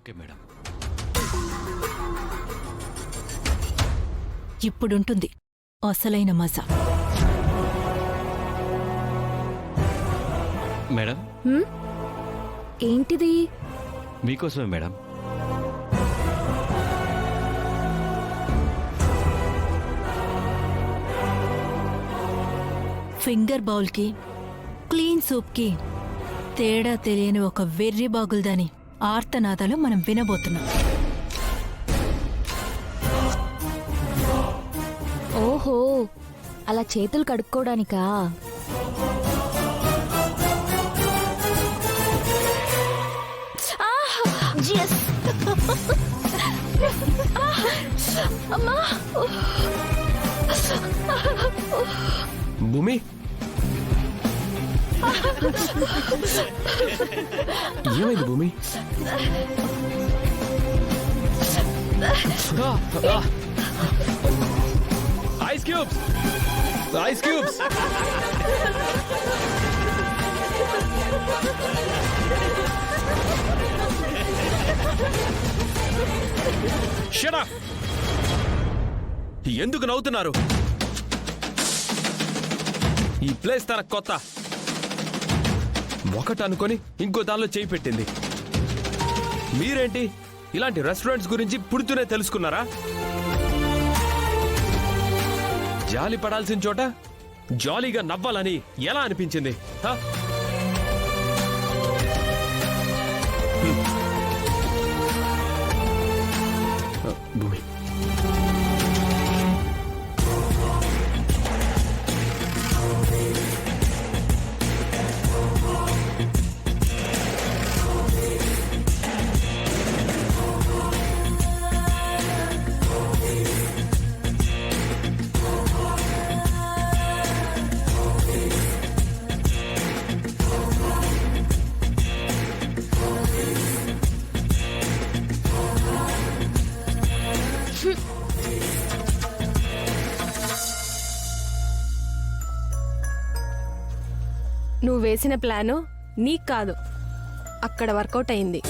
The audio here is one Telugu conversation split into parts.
Okay madam. ఇప్పుడుంటుంది అసలైన మజా. మేడం ఏంటిది? మీకోసమే మేడం. ఫింగర్ బౌల్కి క్లీన్ సూప్కి తేడా తెలియని ఒక వెర్రి బాగుల్దాని ఆర్తనాదాలు మనం వినబోతున్నాం. ఓహో, అలా చేతులు కడుక్కోవడానికా? భూమి, ఏమైంది భూమి? Ice cubes, ice cubes. Shut up! ఎందుకు నవ్వుతున్నారు? ఈ ప్లేస్ తన కొత్త. ఒకటి అనుకొని ఇంకో దానిలో చేయి పెట్టింది. మీరేంటి ఇలాంటి రెస్టారెంట్స్ గురించి పుడుతూనే తెలుసుకున్నారా? జాలి పడాల్సిన చోట జాలీగా నవ్వాలని ఎలా అనిపించింది? భూమి, నువ్వు వేసిన ప్లాను నీకు కాదు, అక్కడ వర్కౌట్ అయింది.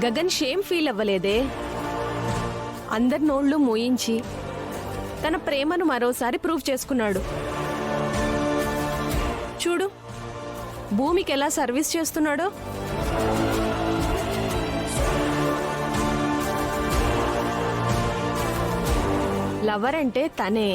గగన్ షేమ్ ఫీల్ అవ్వలేదే. అందరి నోళ్లు మోయించి తన ప్రేమను మరోసారి ప్రూవ్ చేసుకున్నాడు. చూడు, భూమికి ఎలా సర్వీస్ చేస్తున్నాడో. లవర్ అంటే తనే.